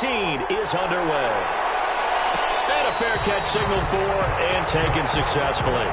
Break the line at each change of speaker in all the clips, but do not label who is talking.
17 is underway. And a fair catch signaled for and taken successfully.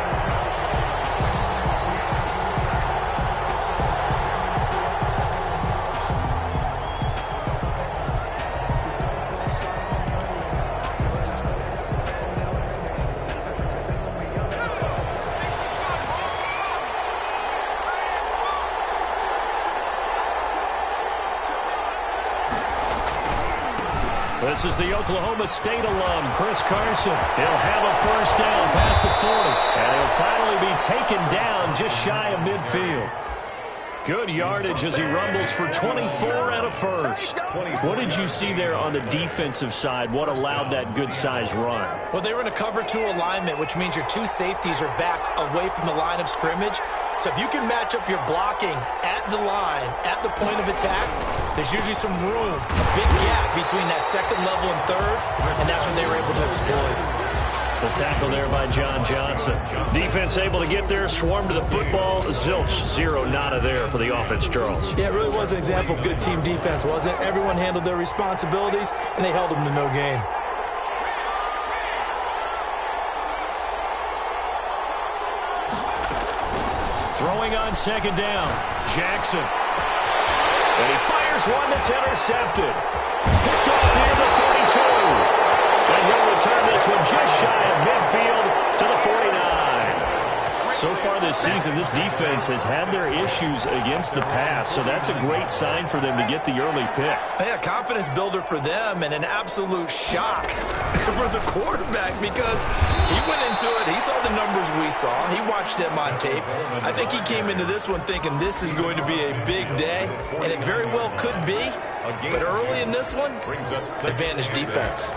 This is the Oklahoma State alum, Chris Carson. He'll have a first down past the 40. And he'll finally be taken down just shy of midfield. Good yardage as he rumbles for 24 and a first. What did you see there on the defensive side? What allowed that good-sized run?
Well, they were in a cover 2 alignment, which means your 2 safeties are back away from the line of scrimmage. So if you can match up your blocking at the line, at the point of attack, there's usually some room, a big gap between that second level and third, and that's what they were able to exploit.
The tackle there by John Johnson. Defense able to get there, swarm to the football. Zilch, 0 nada there for the offense, Charles.
Yeah, it really was an example of good team defense, wasn't it? Everyone handled their responsibilities, and they held them to no gain.
Throwing on second down, Jackson. And he fires one that's intercepted. Picked off near the 42. And he'll return this one just shy of midfield to the 49. So far this season, this defense has had their issues against the pass, so that's a great sign for them to get the early pick.
Yeah, confidence builder for them and an absolute shock for the quarterback because he went into it. He saw the numbers we saw. He watched them on tape. I think he came into this one thinking this is going to be a big day, and it very well could be. But early in this one, advantage defense.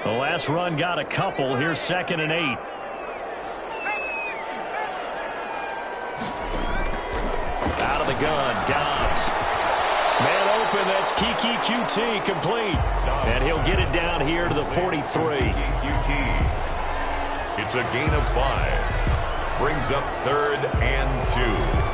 The last run got a couple. Here's 2nd and 8. Out of the gun, Dobbs. Man open, that's Keke QT complete. And he'll get it down here to the 43.
It's a gain of 5. Brings up 3rd and 2.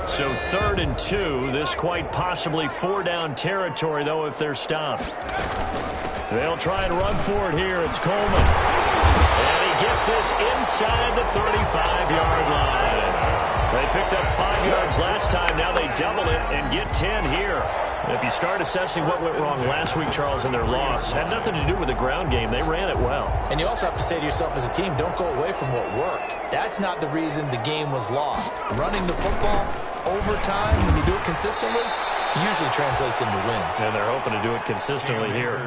So 3rd and 2. This quite possibly 4-down territory, though, if they're stopped. They'll try and run for it here. It's Coleman. And he gets this inside the 35-yard line. They picked up 5 yards last time. Now they double it and get 10 here. If you start assessing what went wrong last week, Charles, in their loss, had nothing to do with the ground game. They ran it well.
And you also have to say to yourself as a team, don't go away from what worked. That's not the reason the game was lost. Running the football over time, when you do it consistently, usually translates into wins.
And they're hoping to do it consistently here.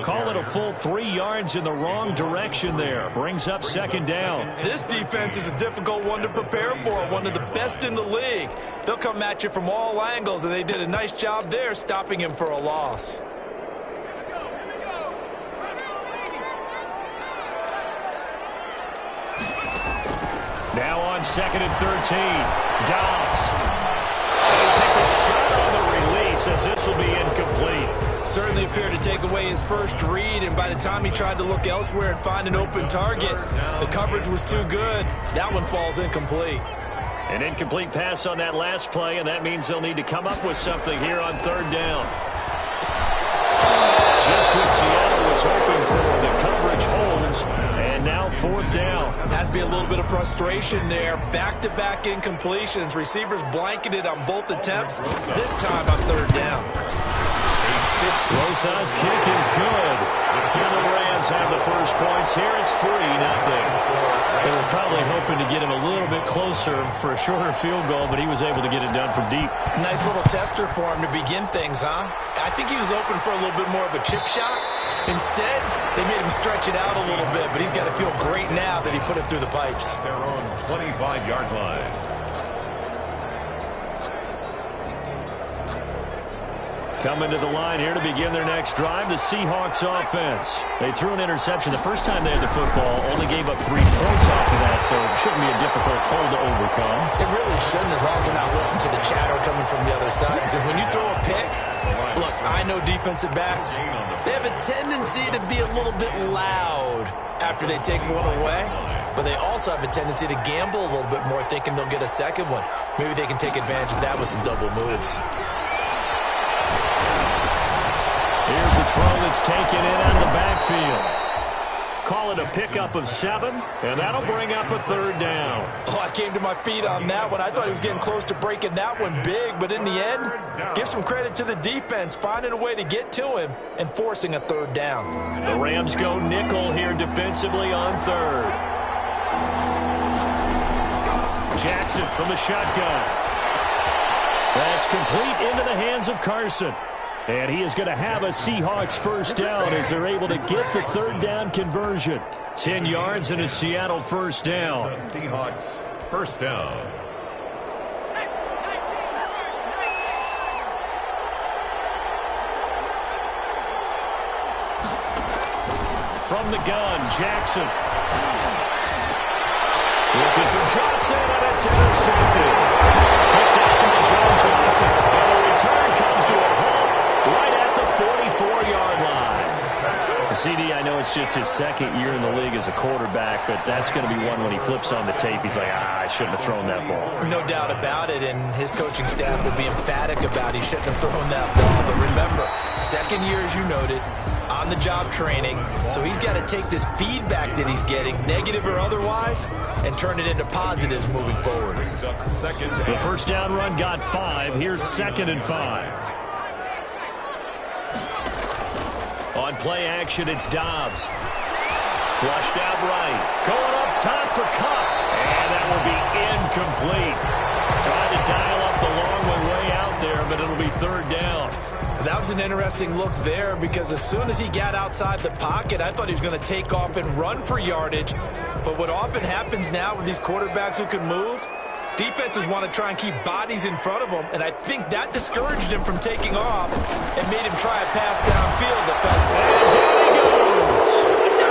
Call it a full 3 yards in the wrong direction there. Brings up 2nd down.
This defense is a difficult one to prepare for, one of the best in the league. They'll come at you from all angles, and they did a nice job there stopping him for a loss.
Now on 2nd and 13. Dobbs. And he takes a shot on the release as this will be incomplete.
Certainly appeared to take away his first read, and by the time he tried to look elsewhere and find an open target, the coverage was too good. That one falls incomplete.
An incomplete pass on that last play, and that means they'll need to come up with something here on 3rd down. Just what Seattle was hoping for. The coverage holds, and now 4th down.
Has to be a little bit of frustration there. Back-to-back incompletions. Receivers blanketed on both attempts. This time on 3rd down.
Rosas' kick is good. And the Rams have the first points here. It's 3-0. They were probably hoping to get him a little bit closer for a shorter field goal, but he was able to get it done from deep.
Nice little tester for him to begin things, huh? I think he was open for a little bit more of a chip shot. Instead, they made him stretch it out a little bit, but he's got to feel great now that he put it through the pipes.
Their own 25-yard line.
Coming to the line here to begin their next drive, the Seahawks offense. They threw an interception the first time they had the football, only gave up 3 points off of that, so it shouldn't be a difficult hole to overcome.
It really shouldn't, as long as they're not listening to the chatter coming from the other side, because when you throw a pick, look, I know defensive backs, they have a tendency to be a little bit loud after they take one away, but they also have a tendency to gamble a little bit more, thinking they'll get a second one. Maybe they can take advantage of that with some double moves.
Here's a throw that's taken in out of the backfield. Call it a pickup of 7, and that'll bring up a 3rd down.
Oh, I came to my feet on that one. I thought he was getting close to breaking that one big, but in the end, give some credit to the defense, finding a way to get to him and forcing a 3rd down.
The Rams go nickel here defensively on 3rd. Jackson from the shotgun. That's complete into the hands of Carson. And he is going to have a Seahawks 1st down as they're able to get the 3rd down conversion. 10 yards and a Seattle 1st down.
The Seahawks 1st down.
From the gun, Jackson. Looking for Johnson, and it's intercepted. Good tackle by John Johnson. And the return comes to a halt right at the 44-yard line. CD, I know it's just his 2nd year in the league as a quarterback, but that's going to be one when he flips on the tape. He's like, I shouldn't have thrown that ball.
No doubt about it, and his coaching staff will be emphatic about he shouldn't have thrown that ball. But remember, 2nd year, as you noted, on-the-job training, so he's got to take this feedback that he's getting, negative or otherwise, and turn it into positives moving forward.
The 1st down run got 5. Here's 2nd and 5. On play action, it's Dobbs. Flushed out right. Going up top for Kupp. And that will be incomplete. Trying to dial up the long way out there, but it'll be 3rd down.
That was an interesting look there because as soon as he got outside the pocket, I thought he was going to take off and run for yardage. But what often happens now with these quarterbacks who can move, defenses want to try and keep bodies in front of them, and I think that discouraged him from taking off and made him try a pass downfield.
And down he goes.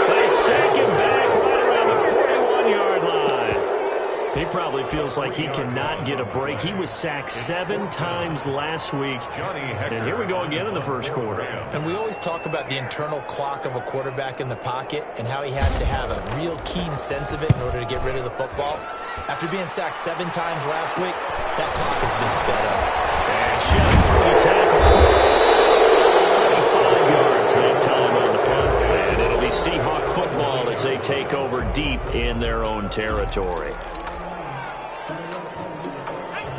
They sack him back right around the 41-yard line. He probably feels like he cannot get a break. He was sacked 7 times last week, and here we go again in the 1st quarter.
And we always talk about the internal clock of a quarterback in the pocket and how he has to have a real keen sense of it in order to get rid of the football. After being sacked 7 times last week, that clock has been sped up.
And shoved through the tackle. 35 yards that time on the punt. And it'll be Seahawk football as they take over deep in their own territory.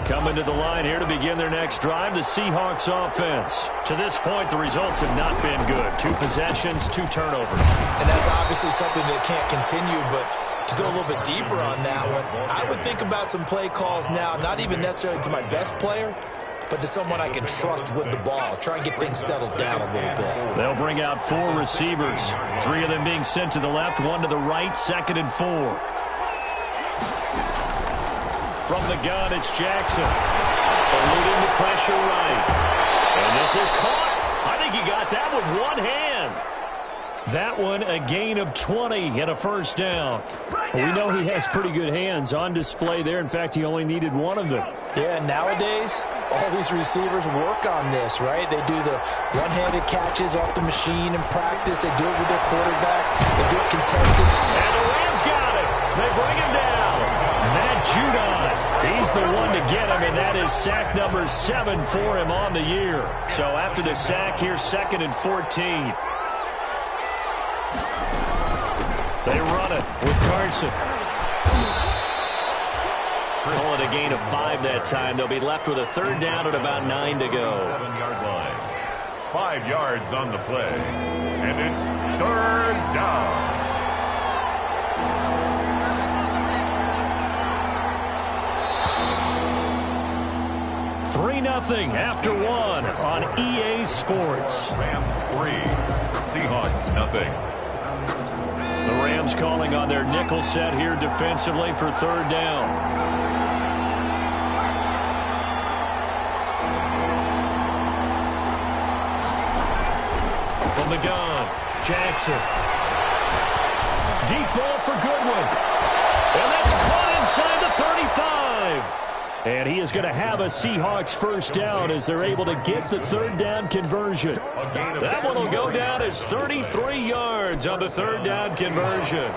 Coming to the line here to begin their next drive, the Seahawks offense. To this point, the results have not been good. 2 possessions, 2 turnovers.
And that's obviously something that can't continue, but to go a little bit deeper on that one, I would think about some play calls now, not even necessarily to my best player, but to someone I can trust with the ball. Try and get things settled down a little bit.
They'll bring out 4 receivers. 3 of them being sent to the left, 1 to the right, 2nd and 4. From the gun, it's Jackson. Eluding the pressure right. And this is caught. I think he got that with 1 hand. That one, a gain of 20 and a 1st down.
Well, we know he has pretty good hands on display there. In fact, he only needed 1 of them.
Yeah, nowadays, all these receivers work on this, right? They do the one-handed catches off the machine in practice. They do it with their quarterbacks. They do it contested.
And the Rams got it. They bring him down. Matt Judon, he's the one to get him, and that is sack number 7 for him on the year. So after the sack, here's 2nd and 14. They run it with Carson. Call it a gain of 5 that time. They'll be left with a 3rd down and about 9 to go.
7-yard line. 5 yards on the play. And it's 3rd down.
3-0 after 1 on EA Sports.
Rams 3, Seahawks nothing.
The Rams calling on their nickel set here defensively for 3rd down. the gun. Jackson. Deep ball for Goodwin. And that's caught inside the 35. And he is going to have a Seahawks first down as they're able to get the third down conversion. That one will go down as 33 yards on the third down conversion.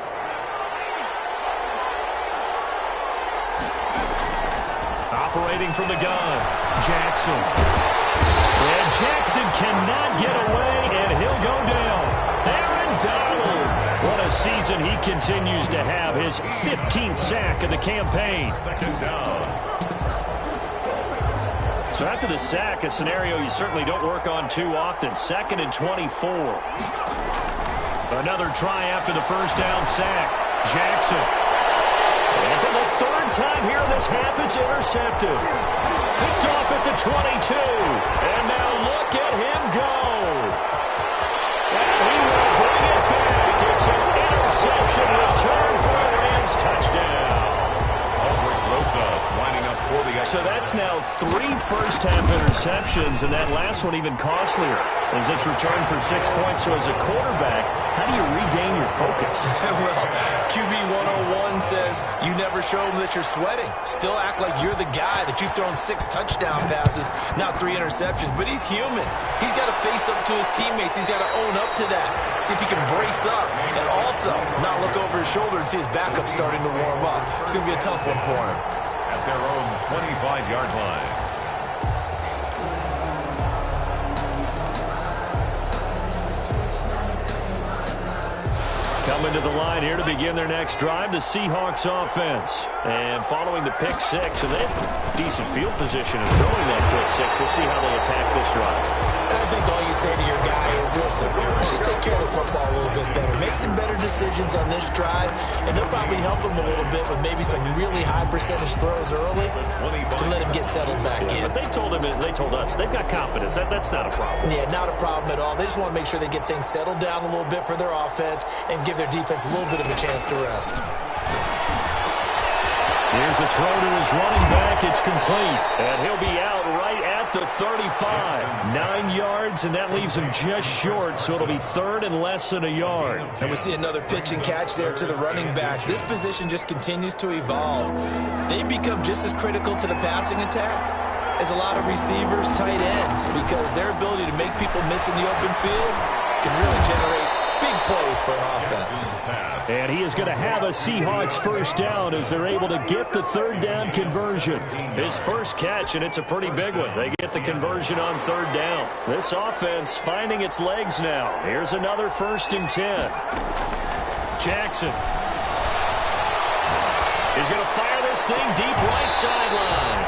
Operating from the gun, Jackson. And Jackson cannot get away, and he'll go down. Aaron Donald. What a season he continues to have. His 15th sack of the campaign.
Second down.
So after the sack, a scenario you certainly don't work on too often. 2nd and 24. Another try after the first down sack. Jackson. And for the third time here in this half, it's intercepted. Picked off at the 22. And now look at him go. And he will bring it back. It's an interception return for a Rams touchdown.
Albert Rosas lining up for the
So that's now 3 first-half interceptions, and that last one even costlier as it's returned for 6 points. So as a quarterback, how do you regain your focus?
Well, QB 101 says you never show them that you're sweating. Still act like you're the guy, that you've thrown 6 touchdown passes, not 3 interceptions. But he's human. He's got to face up to his teammates. He's got to own up to that. See if he can brace up and also not look over his shoulder and see his backup starting to warm up. It's going to be a tough one for him.
at their own 25-yard line.
Coming to the line here to begin their next drive, the Seahawks offense. And following the pick six, and they have decent field position in throwing that pick six. We'll see how they attack this drive.
And I think all you say to your guy is, listen, let's just take care of the football a little bit better. Make some better decisions on this drive, and they'll probably help him a little bit with maybe some really high percentage throws early to let him get settled back in.
But they told us, they've got confidence. That's not a problem.
Yeah, not a problem at all. They just want to make sure they get things settled down a little bit for their offense and give their defense a little bit of a chance to rest.
Here's a throw to his running back. It's complete. And he'll be out right at the 35. 9 yards, and that leaves him just short, so it'll be third and less than a yard.
And we see another pitch and catch there to the running back. This position just continues to evolve. They become just as critical to the passing attack as a lot of receivers, tight ends, because their ability to make people miss in the open field can really generate big plays for an offense.
And he is going to have a Seahawks first down as they're able to get the third down conversion. His first catch, and it's a pretty big one. They get the conversion on third down. This offense finding its legs now. Here's another 1st and 10. Jackson. He's going to fire this thing deep right sideline.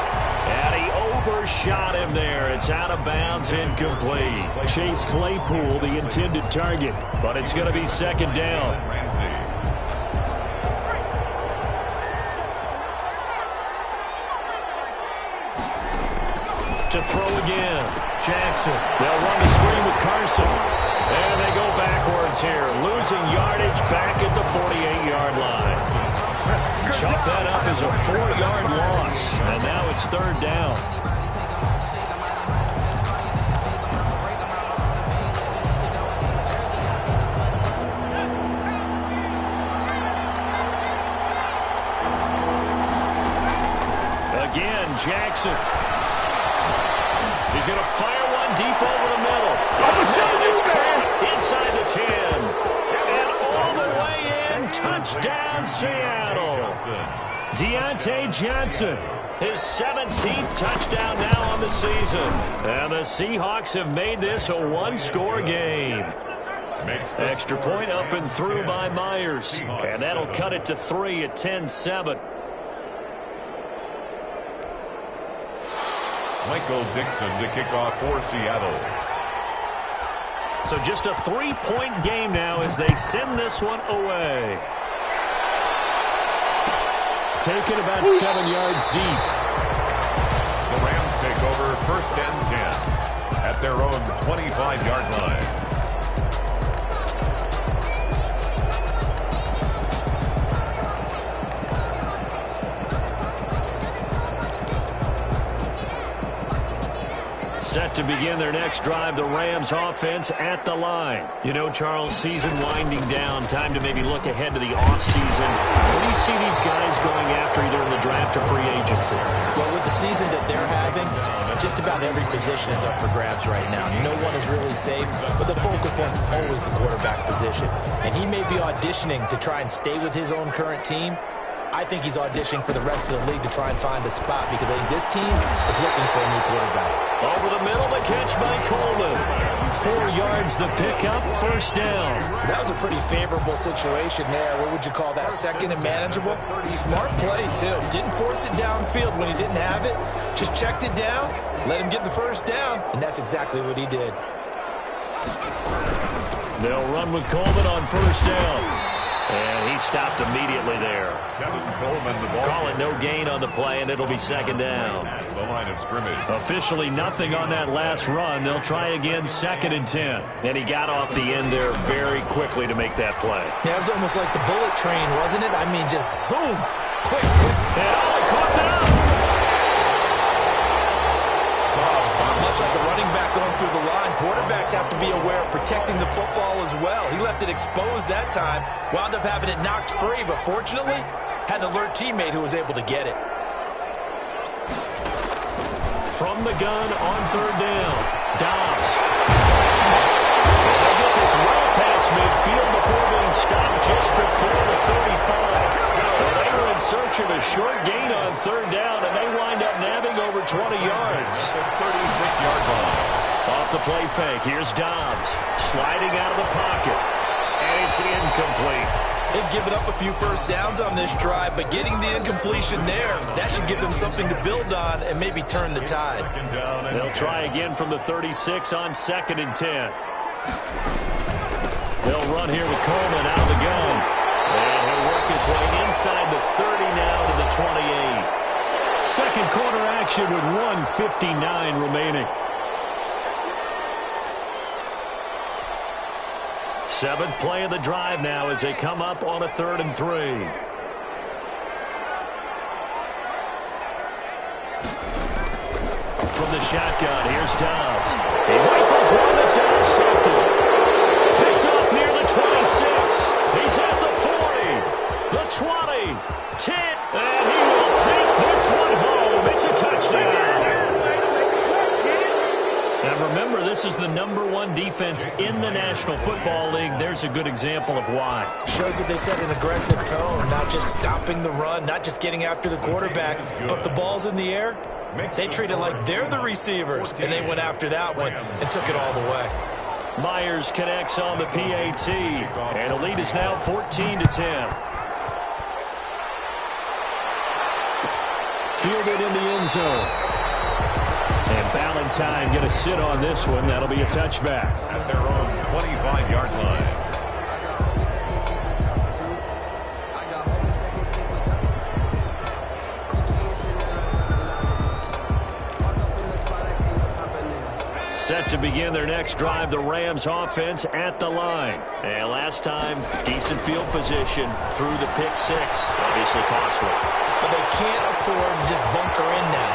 And he overshot him there. It's out of bounds, incomplete. Chase Claypool, the intended target. But it's going to be 2nd down. To throw again. Jackson. They'll run the screen with Carson. And they go backwards here. Losing yardage back at the 48-yard line. Chalk that up as a 4-yard loss. And now it's 3rd down. Again, Jackson. He's going to fire one deep over the middle. It's caught inside the 10. And all the way in. Touchdown, Seattle. Deontay Johnson, his 17th touchdown now on the season. And the Seahawks have made this a 1-score game. Extra point up and through by Myers. And that'll cut it to 3 at 10-7.
Michael Dixon to kick off for Seattle.
So just a 3-point game now as they send this one away. Taken about 7 yards deep.
The Rams take over 1st and 10 at their own 25-yard line.
Set to begin their next drive, the Rams offense at the line. You know, Charles, season winding down, time to maybe look ahead to the offseason. What do you see these guys going after either in the draft or free agency?
Well, with the season that they're having, just about every position is up for grabs right now. No one is really safe, but the focal point's always the quarterback position. And he may be auditioning to try and stay with his own current team. I think he's auditioning for the rest of the league to try and find a spot because I think this team is looking for a new quarterback.
Over the middle, the catch by Coleman. 4 yards, the pickup, first down.
That was a pretty favorable situation there. What would you call that, second and manageable? Smart play, too. Didn't force it downfield when he didn't have it. Just checked it down, let him get the first down, and that's exactly what he did.
They'll run with Coleman on first down. And he stopped immediately there.
Tevin Coleman, the ball.
Call it no gain on the play, and it'll be second down.
The line of scrimmage.
Officially nothing on that last run. They'll try again, second and 10. And he got off the end there very quickly to make that play.
Yeah, it was almost like the bullet train, wasn't it? I mean, just zoom, quick.
And Ollie caught it up.
Much like a running back going through the line, quarterbacks have to be aware of protecting the football as well. He left it exposed that time, wound up having it knocked free, but fortunately, had an alert teammate who was able to get it.
From the gun on third down, Dobbs. They get this well past midfield before being stopped just before the 35. Well, they were in search of a short gain on third down, and they wind up nabbing over 20 yards.
36-yard line.
Off the play fake, here's Dobbs. Sliding out of the pocket. And it's incomplete.
They've given up a few first downs on this drive, but getting the incompletion there, that should give them something to build on and maybe turn the tide.
They'll try again from the 36 on second and 10. They'll run here with Coleman out of the gun. And he'll work his way inside the 30 now to the 28. Second quarter action with 1:59 remaining. Seventh play of the drive now as they come up on a 3rd and 3. From the shotgun, here's Dobbs. He rifles one that's intercepted. Picked off near the 26. He's at the 40, the 20, 10, and he will take this one home. It's a touchdown. And remember, this is the #1 defense in the National Football League. There's a good example of why.
Shows that they set an aggressive tone, not just stopping the run, not just getting after the quarterback, but the ball's in the air. They treat it like they're the receivers, and they went after that one and took it all the way.
Myers connects on the PAT, and the lead is now 14-10. Fielded in the end zone. And Ballantyne going to sit on this one. That'll be a touchback.
At their own 25-yard line.
Set to begin their next drive, the Rams offense at the line. And last time, decent field position through the pick 6. Obviously costly.
But they can't afford to just bunker in now.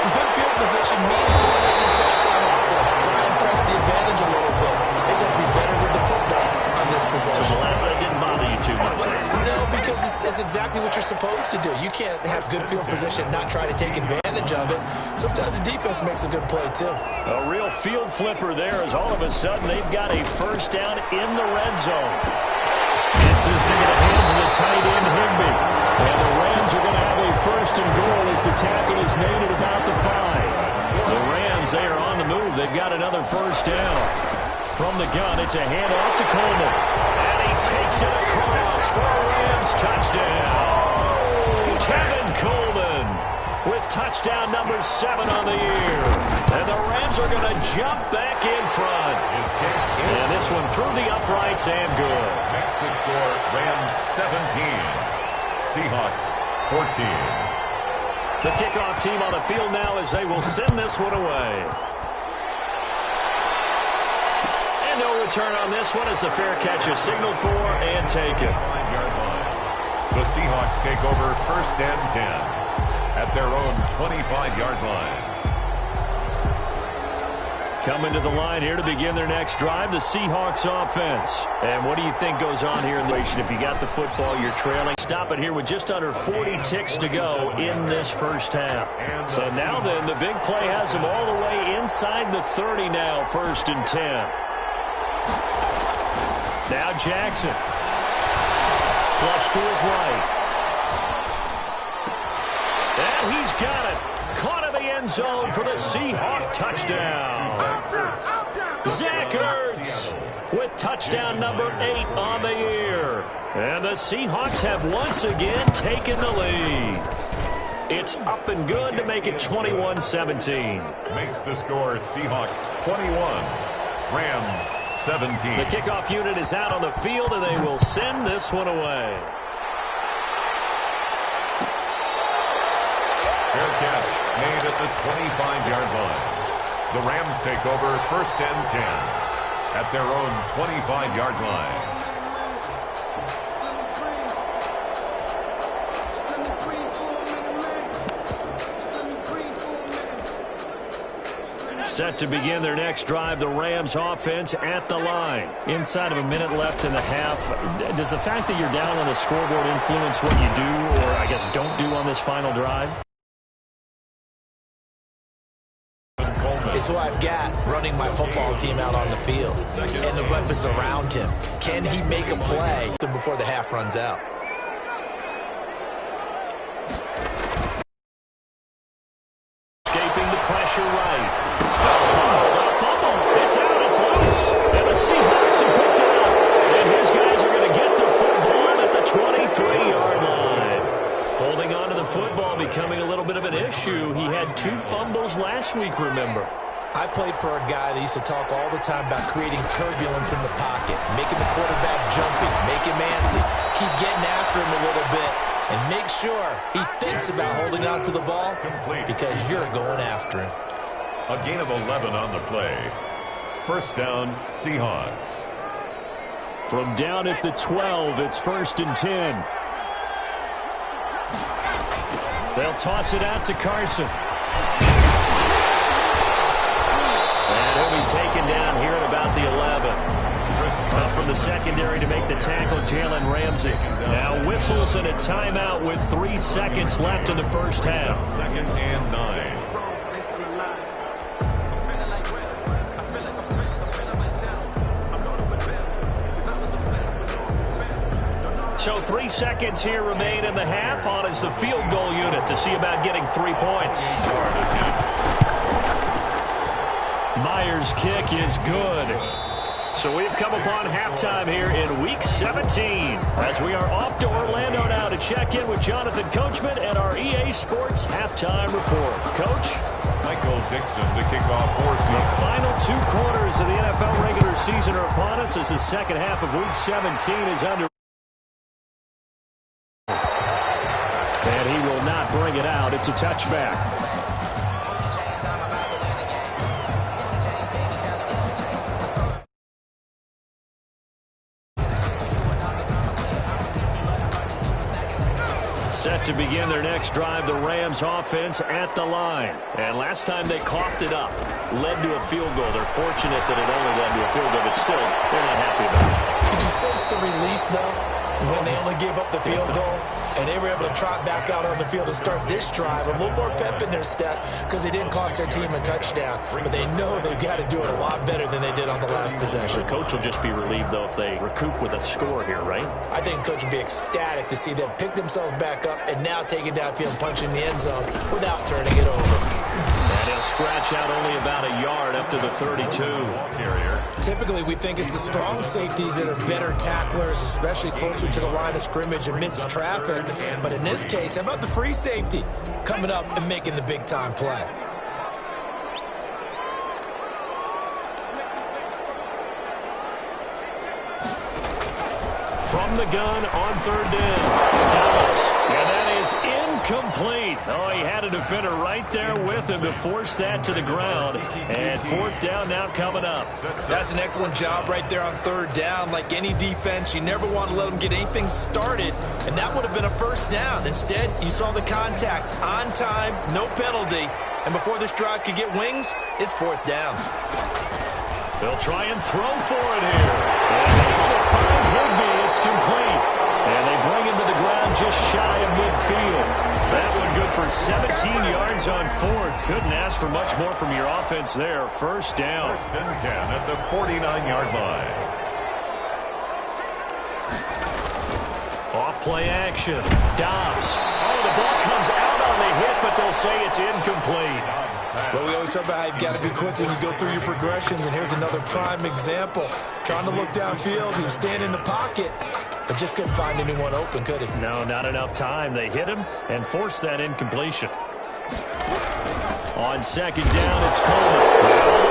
Good field position means go ahead and attack on offense. Try and press the advantage a little bit. They just have to be better with the football on this possession.
So the last that didn't bother you too much.
No, because it's exactly what you're supposed to do. You can't have good field position, not try to take advantage of it. Sometimes the defense makes a good play, too.
A real field flipper there as all of a sudden they've got a first down in the red zone. Gets this into the hands of the tight end, Higbee. And the Rams are going to have a first and goal as the tackle is made at about the 5. The Rams, they are on the move. They've got another first down. From the gun, it's a handoff to Coleman. And he takes it across for a Rams touchdown. Tevin Coleman with touchdown number 7 on the year. And the Rams are going to jump back in front. And this one through the uprights and good.
Makes the score Rams 17. Seahawks 14.
The kickoff team on the field now as they will send this one away. And no return on this one as the fair catch is signaled for and taken.
5-yard line. The Seahawks take over first and 10 at their own 25-yard line.
Coming to the line here to begin their next drive, the Seahawks offense. And what do you think goes on here in the situation? If you got the football, you're trailing. Stop it here with just under 40 ticks to go in this first half. So now then, the big play has them all the way inside the 30 now, 1st and 10. Now Jackson. Flush to his right. And he's got it. Caught in the end zone for the Seahawk touchdown. Zach Ertz with touchdown number 8 on the year. And the Seahawks have once again taken the lead. It's up and good to make it 21-17.
Makes the score Seahawks 21, Rams 17.
The kickoff unit is out on the field, and they will send this one away.
Fair catch made at the 25-yard line. The Rams take over 1st and 10 at their own 25-yard line.
Set to begin their next drive, the Rams offense at the line. Inside of a minute left in the half, does the fact that you're down on the scoreboard influence what you do, or I guess don't do on this final drive?
It's who I've got running my football team out on the field and the weapons around him. Can he make a play before the half runs out?
Escaping the pressure right. Fumble. It's out. It's loose. And the Seahawks have picked it up. And his guys are going to get the football at the 23-yard line. Holding on to the football becoming a little bit of an issue. He had 2 fumbles last week, remember.
I played for a guy that used to talk all the time about creating turbulence in the pocket, making the quarterback jumpy, make him antsy, keep getting after him a little bit, and make sure he thinks about holding on to the ball because you're going after him.
A gain of 11 on the play. 1st down, Seahawks.
From down at the 12, it's 1st and 10. They'll toss it out to Carson. And he'll be taken down here at about the 11. Up from the secondary to make the tackle, Jalen Ramsey. Now whistles and a timeout with 3 seconds left in the first half.
2nd and 9.
So 3 seconds here remain in the half. On is the field goal unit to see about getting 3 points. Myers' kick is good. So we've come upon halftime here in Week 17 as we are off to Orlando now to check in with Jonathan Coachman and our EA Sports Halftime Report. Coach?
Michael Dixon to kick off for
The final 2 quarters of the NFL regular season are upon us as the second half of Week 17 is under. And he will not bring it out. It's a touchback. Set to begin their next drive, the Rams offense at the line. And last time they coughed it up, led to a field goal. They're fortunate that it only led to a field goal, but still, they're not happy about it.
Could you sense the relief, though, when they only gave up the field goal and they were able to trot back out on the field and start this drive? A little more pep in their step because they didn't cost their team a touchdown, but they know they've got to do it a lot better than they did on the last possession.
The coach will just be relieved, though, if they recoup with a score here, right?
I think coach will be ecstatic to see them pick themselves back up and now take it downfield, punching the end zone without turning it over.
And he'll scratch out only about a yard up to the 32.
Typically, we think it's the strong safeties that are better tacklers, especially closer to the line of scrimmage amidst traffic. But in this case, how about the free safety coming up and making the big-time play?
From the gun on 3rd down. Dallas. And that is incomplete. Oh, he had a defender right there with him to force that to the ground. And 4th down now coming up.
That's an excellent job right there on 3rd down. Like any defense, you never want to let them get anything started, and that would have been a 1st down. Instead, you saw the contact on time, no penalty, And before this drive could get wings, it's 4th down.
They'll try and throw for it here. And able to find Higbee. It's complete. And they bring him to the ground just shy of midfield. That one good for 17 yards on 4th. Couldn't ask for much more from your offense there. 1st down.
1st and 10 at the 49-yard line.
Off-play action. Dobbs. Oh, the ball comes out on the hit, but they'll say it's incomplete.
Well, we always talk about how you've got to be quick when you go through your progressions, and here's another prime example. Trying to look downfield, he was standing in the pocket, but just couldn't find anyone open, could he?
No, not enough time. They hit him and forced that incompletion. On 2nd down, it's Coleman.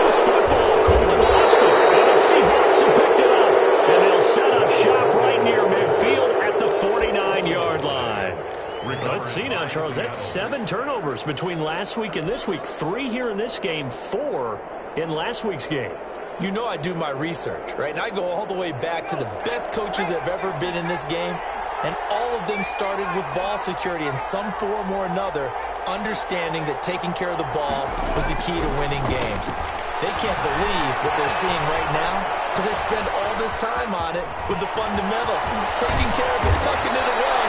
Loose football. Coleman lost it. And the Seahawks have picked it up. And they'll set up shop right near midfield at the 49-yard line. Let's see now, Charles. That's 7 turnovers between last week and this week. 3 here in this game, 4 in last week's game.
You know I do my research, right? And I go all the way back to the best coaches that have ever been in this game. And all of them started with ball security in some form or another, understanding that taking care of the ball was the key to winning games. They can't believe what they're seeing right now because they spend all this time on it with the fundamentals, taking care of it, tucking it away,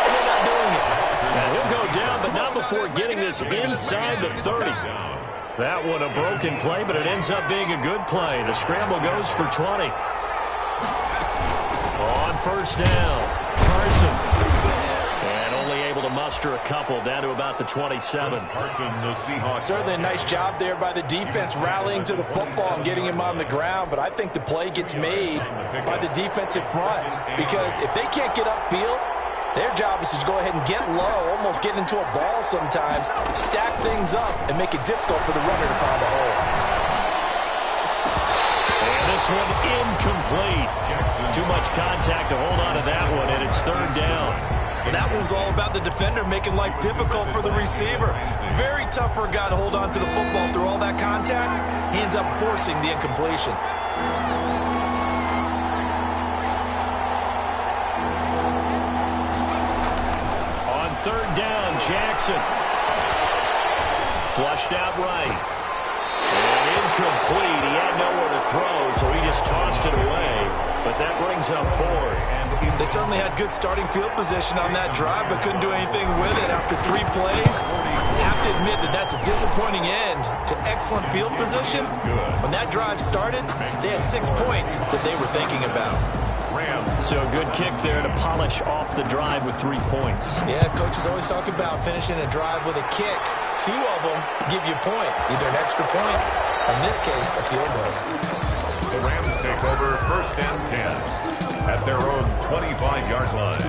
and they're not doing it.
Now he'll go down, but not before getting this inside the 30. That one a broken play, but it ends up being a good play. The scramble goes for 20. On 1st down, Carson. And only able to muster a couple down to about the 27.
Carson, the Seahawks.
Certainly a nice job there by the defense rallying to the football and getting him on the ground, but I think the play gets made by the defensive front because if they can't get upfield, their job is to go ahead and get low, almost get into a ball sometimes, stack things up, and make it difficult for the runner to find a hole.
And this one incomplete. Too much contact to hold on to that one, and it's 3rd down.
Well, that one was all about the defender making life difficult for the receiver. Very tough for a guy to hold on to the football through all that contact. He ends up forcing the incompletion.
On 3rd down, Jackson. Flushed out right. And incomplete. He had nowhere to throw, so he just tossed it away. But that brings up 4th.
They certainly had good starting field position on that drive, but couldn't do anything with it after 3 plays. Have to admit that that's a disappointing end to excellent field position. When that drive started, they had 6 points that they were thinking about.
So a good kick there to polish off the drive with 3 points.
Yeah, coaches always talk about finishing a drive with a kick. 2 of them give you points, either an extra point, or in this case, a field goal.
The Rams take over 1st and 10 at their own 25-yard line.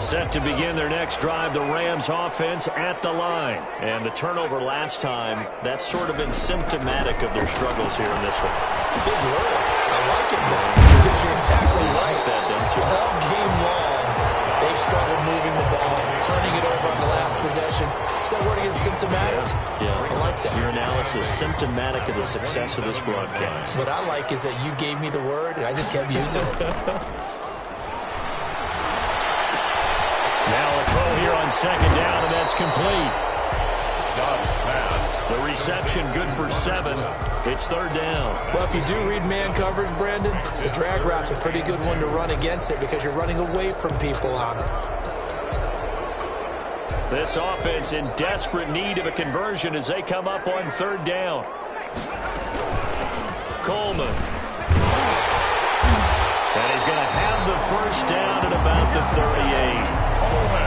Set to begin their next drive, the Rams offense at the line. And the turnover last time, that's sort of been symptomatic of their struggles here in this one.
Big word. I like it, though, because you're exactly right.
That, don't you?
All game long, they've struggled moving the ball, turning it over on the last possession. Is that word again, symptomatic?
Yeah.
I like that.
Your analysis, symptomatic of the success of this broadcast.
What I like is that you gave me the word, and I just kept using it.
Now a throw here on 2nd down, and that's complete.
Dobbs pass.
The reception good for 7. It's 3rd down.
Well, if you do read man coverage, Brandon, the drag route's a pretty good one to run against it because you're running away from people on it.
This offense in desperate need of a conversion as they come up on 3rd down. Coleman. And he's going to have the 1st down at about the 38.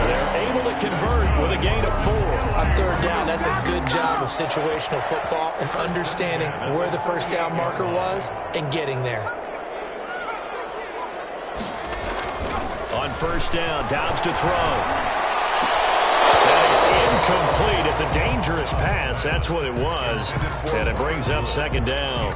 They're able to convert with a gain of 4.
On 3rd down, that's a good job of situational football and understanding where the 1st down marker was and getting there.
On 1st down, Dobbs to throw. And it's incomplete. It's a dangerous pass. That's what it was. And it brings up 2nd down.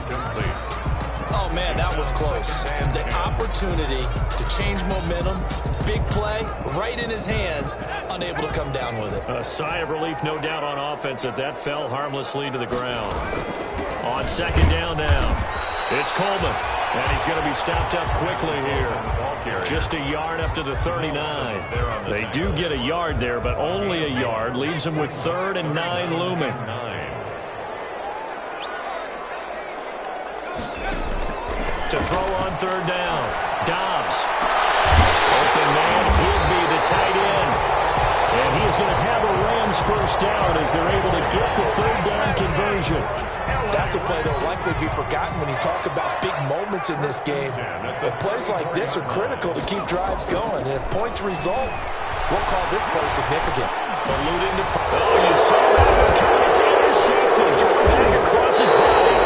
Oh, man, that was close. The opportunity to change momentum, big play, right in his hands, unable to come down with it.
A sigh of relief, no doubt, on offense that fell harmlessly to the ground. On 2nd down now, it's Coleman. And he's going to be stopped up quickly here. Just a yard up to the 39. They do get a yard there, but only a yard. Leaves them with 3rd and 9 looming. To throw on 3rd down. Dobbs. Open man, Higbee, the tight end. And he is going to have a Rams first down as they're able to get the 3rd down conversion.
That's a play that will likely be forgotten when you talk about big moments in this game. But plays like this are critical to keep drives going. And if points result, we'll call this play significant.
Alluding to... Oh, you saw that one coming. It's intercepted. Thrown back across his body.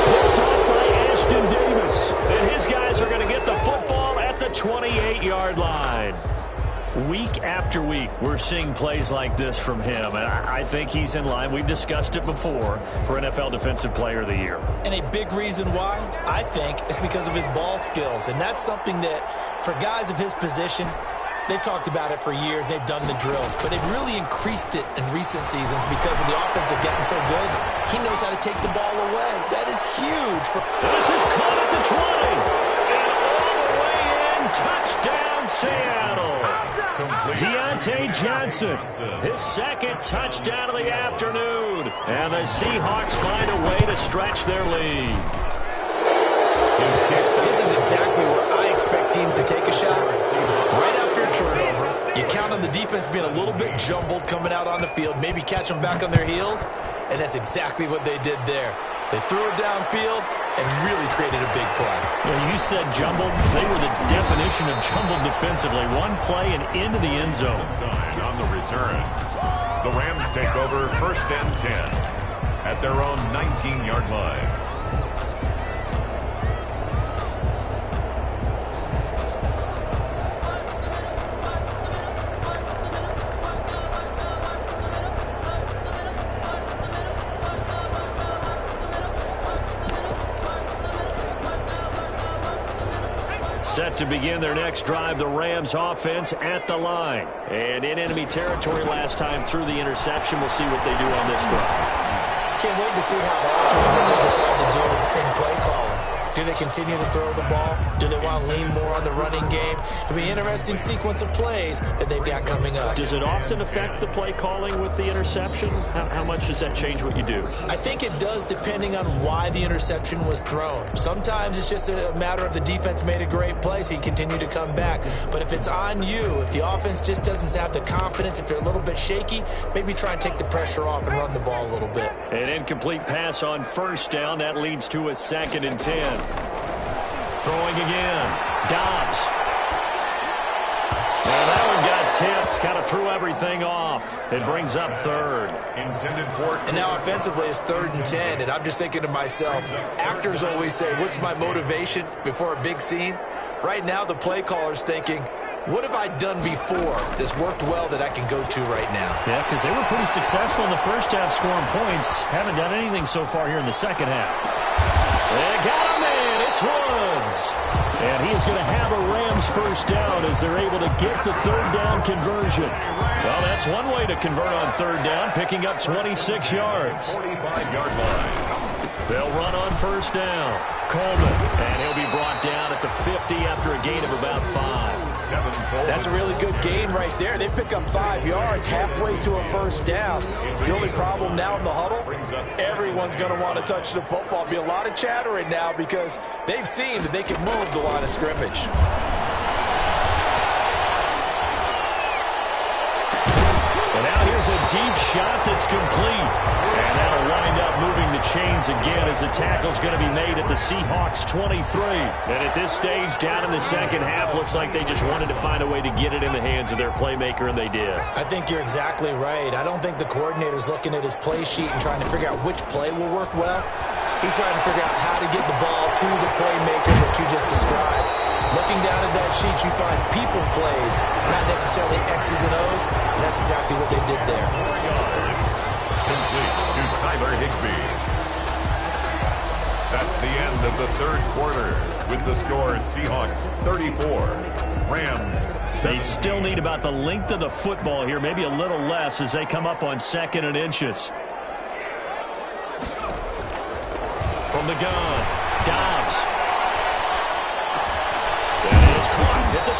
Picked off by Ashton Davis. And his guys are going to get the football at the 28-yard line. Week after week, we're seeing plays like this from him, and I think he's in line. We've discussed it before for NFL Defensive Player of the Year.
And a big reason why, I think, is because of his ball skills, and that's something that, for guys of his position, they've talked about it for years. They've done the drills, but they've really increased it in recent seasons because of the offense have gotten so good. He knows how to take the ball away. That is huge.
This is caught at the 20, and all the way in, touchdown Seattle. Deontay Johnson, his 2nd touchdown of the afternoon. And the Seahawks find a way to stretch their lead.
This is exactly where I expect teams to take a shot. Right after a turnover, you count on the defense being a little bit jumbled coming out on the field, maybe catch them back on their heels, and that's exactly what they did there. They threw it downfield and really created a big play.
Yeah, you said jumbled. They were the definition of jumbled defensively. One play and into the end zone.
On the return, the Rams take over 1st and 10 at their own 19-yard line.
Set to begin their next drive, the Rams offense at the line. And in enemy territory last time through the interception. We'll see what they do on this drive.
Can't wait to see how the alters what they decide to do in play calling. Do they continue to throw the ball? Do they want to lean more on the running game? It'll be an interesting sequence of plays that they've got coming up.
Does it often affect the play calling with the interception? How much does that change what you do?
I think it does depending on why the interception was thrown. Sometimes it's just a matter of the defense made a great play, so you continue to come back. But if it's on you, if the offense just doesn't have the confidence, if they're a little bit shaky, maybe try and take the pressure off and run the ball a little bit.
An incomplete pass on 1st down. That leads to a 2nd and 10. Throwing again. Dobbs. And that one got tipped. Kind of threw everything off. It brings up 3rd.
Intended for.
And now offensively it's 3rd and 10. And I'm just thinking to myself, actors always say, what's my motivation before a big scene? Right now the play caller's thinking, what have I done before that's worked well that I can go to right now?
Yeah, because they were pretty successful in the first half scoring points. Haven't done anything so far here in the second half. They got him in. It's Woods. And he's going to have a Rams first down as they're able to get the 3rd down conversion. Well, that's one way to convert on 3rd down, picking up 26 yards.
45-yard line.
They'll run on 1st down. Coleman. And he'll be brought down at the 50 after a gain of about 5.
That's a really good gain right there. They pick up 5 yards halfway to a 1st down. The only problem now in the huddle, everyone's going to want to touch the football. Be a lot of chattering now because they've seen that they can move the line of scrimmage.
And now here's a deep shot that's complete. And that'll wind up moving the chains again as the tackle's going to be made at the Seahawks 23. And at this stage, down in the second half, looks like they just wanted to find a way to get it in the hands of their playmaker, and they did.
I think you're exactly right. I don't think the coordinator's looking at his play sheet and trying to figure out which play will work well. He's trying to figure out how to get the ball to the playmaker that you just described. Looking down at that sheet, you find people plays, not necessarily X's and O's, and that's exactly what they did there.
Complete to Tyler Higbee. That's the end of the 3rd quarter with the score Seahawks 34, Rams 7.
They still need about the length of the football here, maybe a little less as they come up on 2nd and inches. From the gun, Dobbs.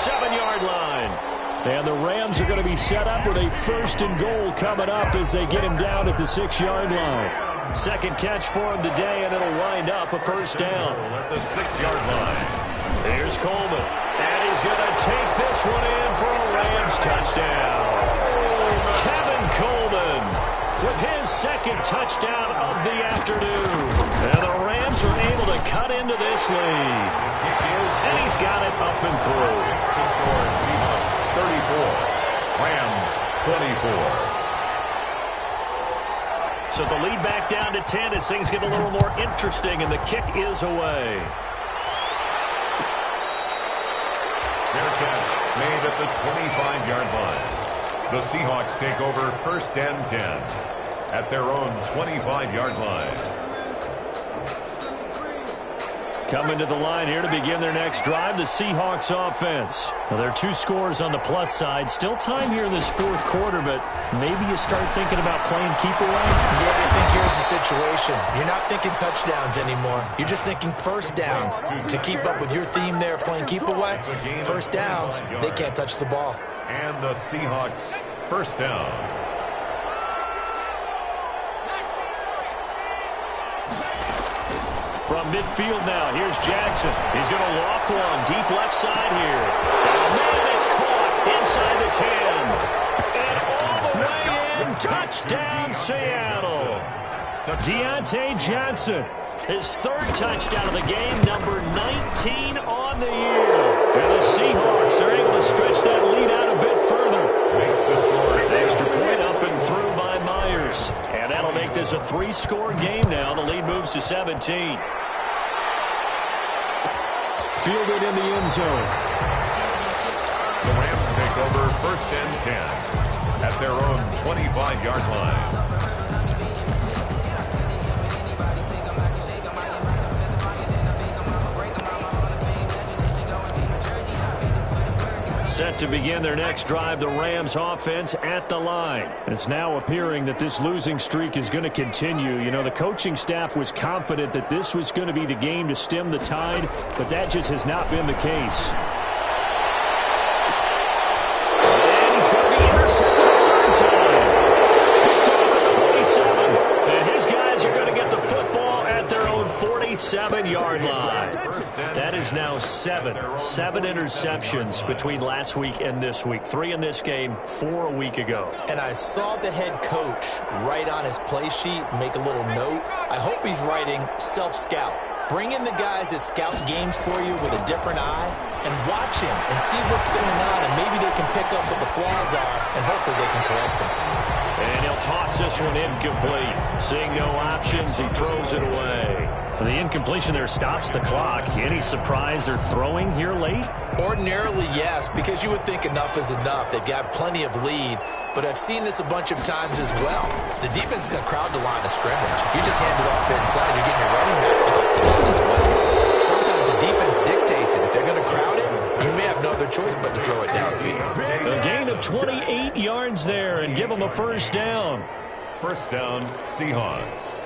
7-yard line.
And the Rams are going to be set up with a 1st and goal coming up as they get him down at the 6-yard line.
Second catch for him today, and it'll wind up a 1st down.
At the 6-yard line.
Here's Coleman. And he's going to take this one in for a Rams touchdown. Tevin Coleman with his 2nd touchdown of the afternoon. And the Rams are able to cut into this lead. And he's got it up and through.
The score is Seahawks 34, Rams 24.
So the lead back down to 10 as things get a little more interesting, and the kick is away.
Fair catch made at the 25-yard line. The Seahawks take over 1st and 10 at their own 25-yard line.
Coming to the line here to begin their next drive, the Seahawks offense. Well, there are 2 scores on the plus side. Still time here in this 4th quarter, but maybe you start thinking about playing keep away.
Yeah, I think here's the situation. You're not thinking touchdowns anymore. You're just thinking 1st downs. To keep up with your theme there, playing keep away, 1st downs, they can't touch the ball.
And the Seahawks 1st down.
From midfield now, here's Jackson. He's going to loft one deep left side here. And man, it's caught inside the 10. And all the way in, touchdown Seattle. Deontay Johnson, his 3rd touchdown of the game, number 19 on the year. And the Seahawks are able to stretch that lead out a bit further.
Makes the score
Extra point up and through by Myers. And that'll make this a 3-score game now. The lead moves to 17.
Fielded in the end zone.
The Rams take over 1st and 10 at their own 25-yard line.
Set to begin their next drive, the Rams offense at the line. It's now appearing that this losing streak is going to continue. You know, the coaching staff was confident that this was going to be the game to stem the tide, but that just has not been the case. And he's going to be intercepted a 3rd time. Picked off at the 47. And his guys are going to get the football at their own 47-yard line. That is now 7 interceptions between last week and this week. 3 in this game, 4 a week ago.
And I saw the head coach write on his play sheet, make a little note. I hope he's writing self-scout. Bring in the guys that scout games for you with a different eye and watch him and see what's going on, and maybe they can pick up what the flaws are, and hopefully they can correct them.
And he'll toss this one incomplete. Seeing no options, he throws it away. The incompletion there stops the clock. Any surprise they're throwing here late?
Ordinarily, yes, because you would think enough is enough. They've got plenty of lead, but I've seen this a bunch of times as well. The defense is going to crowd the line of scrimmage. If you just hand it off inside, you're getting your running back to go as well. Sometimes the defense dictates it. If they're going to crowd it, you may have no other choice but to throw it downfield.
A gain of 28 yards there and give them a 1st down.
1st down, Seahawks.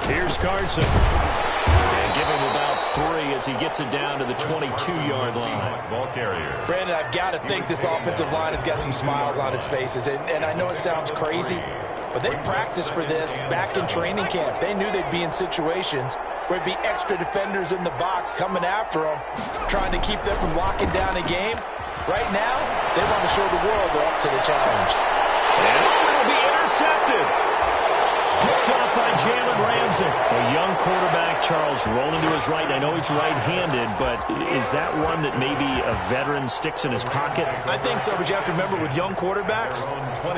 Here's Carson. And give him about 3 as he gets it down to the 22-yard line.
Ball carrier.
Brandon, I've got to think this offensive line has got some smiles on its faces. And I know it sounds crazy, but they practiced for this back in training camp. They knew they'd be in situations where it'd be extra defenders in the box coming after them, trying to keep them from locking down a game. Right now, they want to show the world they're up to the challenge.
And it'll be intercepted. Picked off by Jalen Ramsey. A young quarterback, Charles, rolling to his right. I know he's right-handed, but is that one that maybe a veteran sticks in his pocket?
I think so, but you have to remember with young quarterbacks,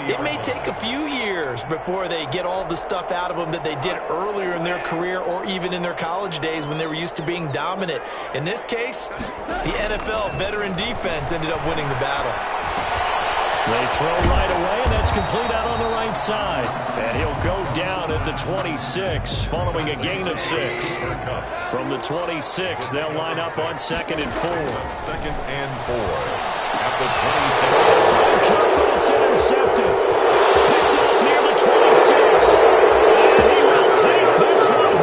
it may take a few years before they get all the stuff out of them that they did earlier in their career or even in their college days when they were used to being dominant. In this case, the NFL veteran defense ended up winning the battle.
They throw right away, and that's complete out on the right side. And he'll go down at the 26, following a gain of 6. From the 26, they'll line up on 2nd and 4.
2nd and 4 at the 26.
But it's intercepted. Picked off near the 26. And he will take this one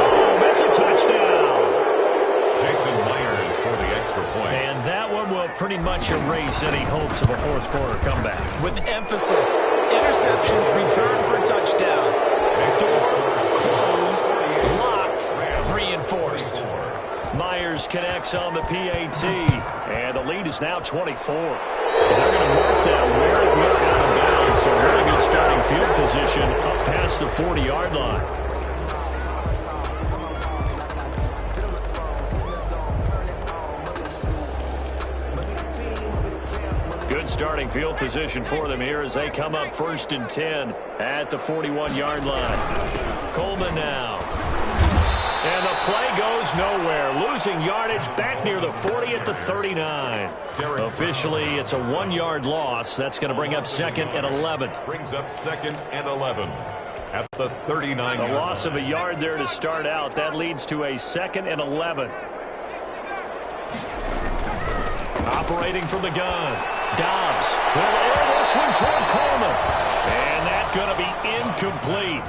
much erase any hopes of a fourth-quarter comeback.
With emphasis, interception, return for touchdown. Door closed, locked, reinforced.
Myers connects on the PAT, and the lead is now 24. They're going to mark that where it went out of bounds, so really good starting field position up past the 40-yard line. Good starting field position for them here as they come up 1st and 10 at the 41-yard line. Coleman now. And the play goes nowhere. Losing yardage back near the 40 at the 39. Officially, it's a 1-yard loss. That's going to bring up 2nd and 11.
Brings up 2nd and 11 at the 39.
A loss of a yard there to start out. That leads to a 2nd and 11. Operating from the gun. Dobbs will air this one toward Coleman. And that's going to be incomplete.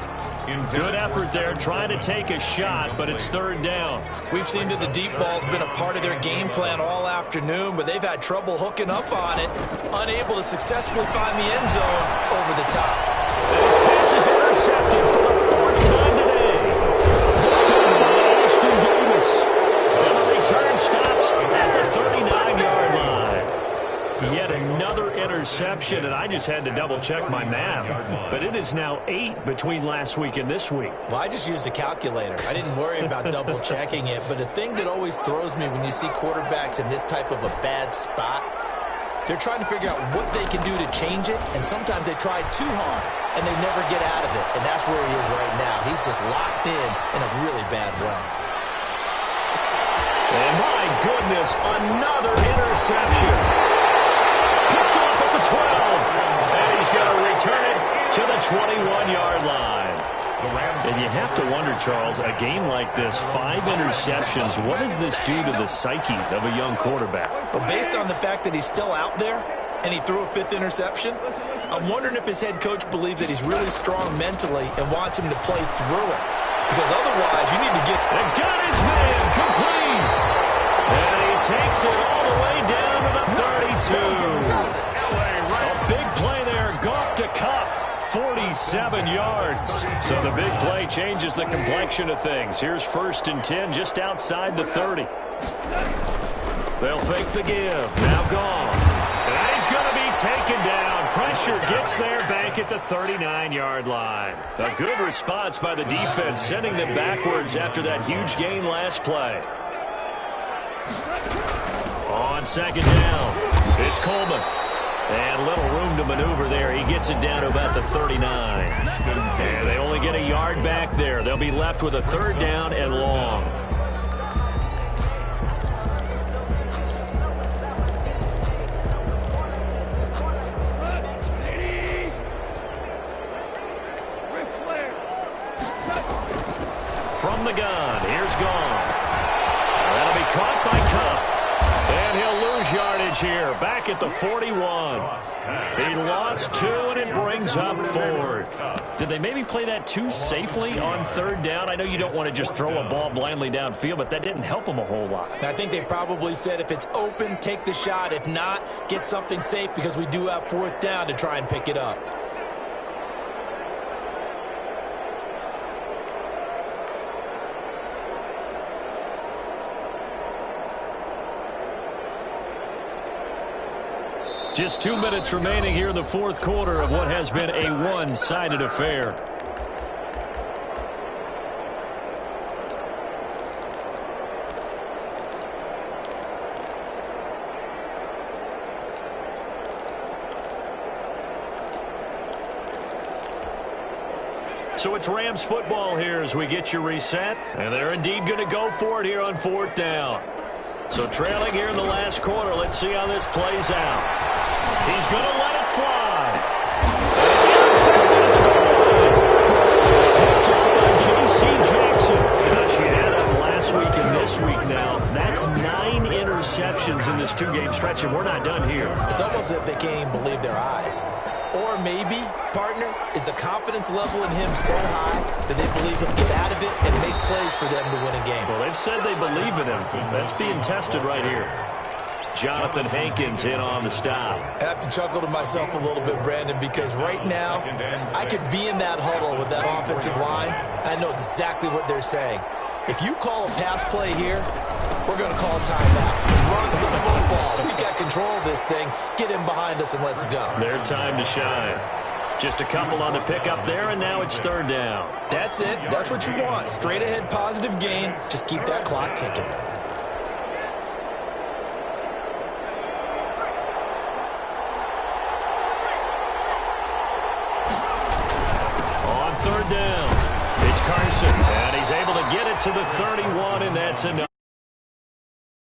Good effort there trying to take a shot, but it's 3rd down.
We've seen that the deep ball's been a part of their game plan all afternoon, but they've had trouble hooking up on it, unable to successfully find the end zone over the top.
This pass is intercepted for the 4th time today. Taken by Ashton Davis. And the return stops at the 39-yard line. Yet another interception, and I just had to double-check my math. But it is now 8 between last week and this week.
Well, I just used a calculator. I didn't worry about double-checking it. But the thing that always throws me when you see quarterbacks in this type of a bad spot, they're trying to figure out what they can do to change it, and sometimes they try too hard, and they never get out of it. And that's where he is right now. He's just locked in a really bad way.
And my goodness, another interception. Picked off at the 12. And he's going to return it to the 21-yard line. And you have to wonder, Charles, a game like this, 5 interceptions, what does this do to the psyche of a young quarterback?
Well, based on the fact that he's still out there and he threw a 5th interception, I'm wondering if his head coach believes that he's really strong mentally and wants him to play through it. Because otherwise, you need to get...
And got his man complete. And he takes it all the way down to the 32. A big play there. Goff to Kupp. 47 yards. So the big play changes the complexion of things. Here's 1st and 10 just outside the 30. They'll fake the give. Now gone. And he's going to be taken down. Pressure gets there back at the 39-yard line. A good response by the defense, sending them backwards after that huge gain last play. On 2nd down, it's Coleman. And little room to maneuver there. He gets it down to about the 39. And they only get a yard back there. They'll be left with a 3rd down and long. From the gun, here's Goff. That'll be caught by Kupp. And he'll lose yardage here, back at the 41. He lost 2, and it brings up 4th. Did they maybe play that too safely on 3rd down? I know you don't want to just throw a ball blindly downfield, but that didn't help them a whole lot.
I think they probably said if it's open, take the shot. If not, get something safe because we do have 4th down to try and pick it up.
Just 2 minutes remaining here in the 4th quarter of what has been a one-sided affair. So it's Rams football here as we get you reset. And they're indeed going to go for it here on 4th down. So trailing here in the last quarter, let's see how this plays out. He's going to let it fly. It's intercepted at the goal line. Picked up by J.C. Jackson. Gosh, you add up last week and this week now. That's 9 interceptions in this 2-game stretch, and we're not done here.
It's almost as if they can't even believe their eyes. Or maybe, partner, is the confidence level in him so high that they believe he'll get out of it and make plays for them to win a game.
Well, they've said they believe in him. That's being tested right here. Jonathan Hankins in on the stop.
I have to chuckle to myself a little bit, Brandon, because right now I could be in that huddle with that offensive line. I know exactly what they're saying. If you call a pass play here, we're going to call a timeout. Run the football. We got control of this thing. Get him behind us and let's go.
Their time to shine. Just a couple on the pickup there, and now it's third down.
That's it. That's what you want. Straight ahead, positive gain. Just keep that clock ticking.
On third down, it's Carson, and he's able to get it to the 31, and that's enough.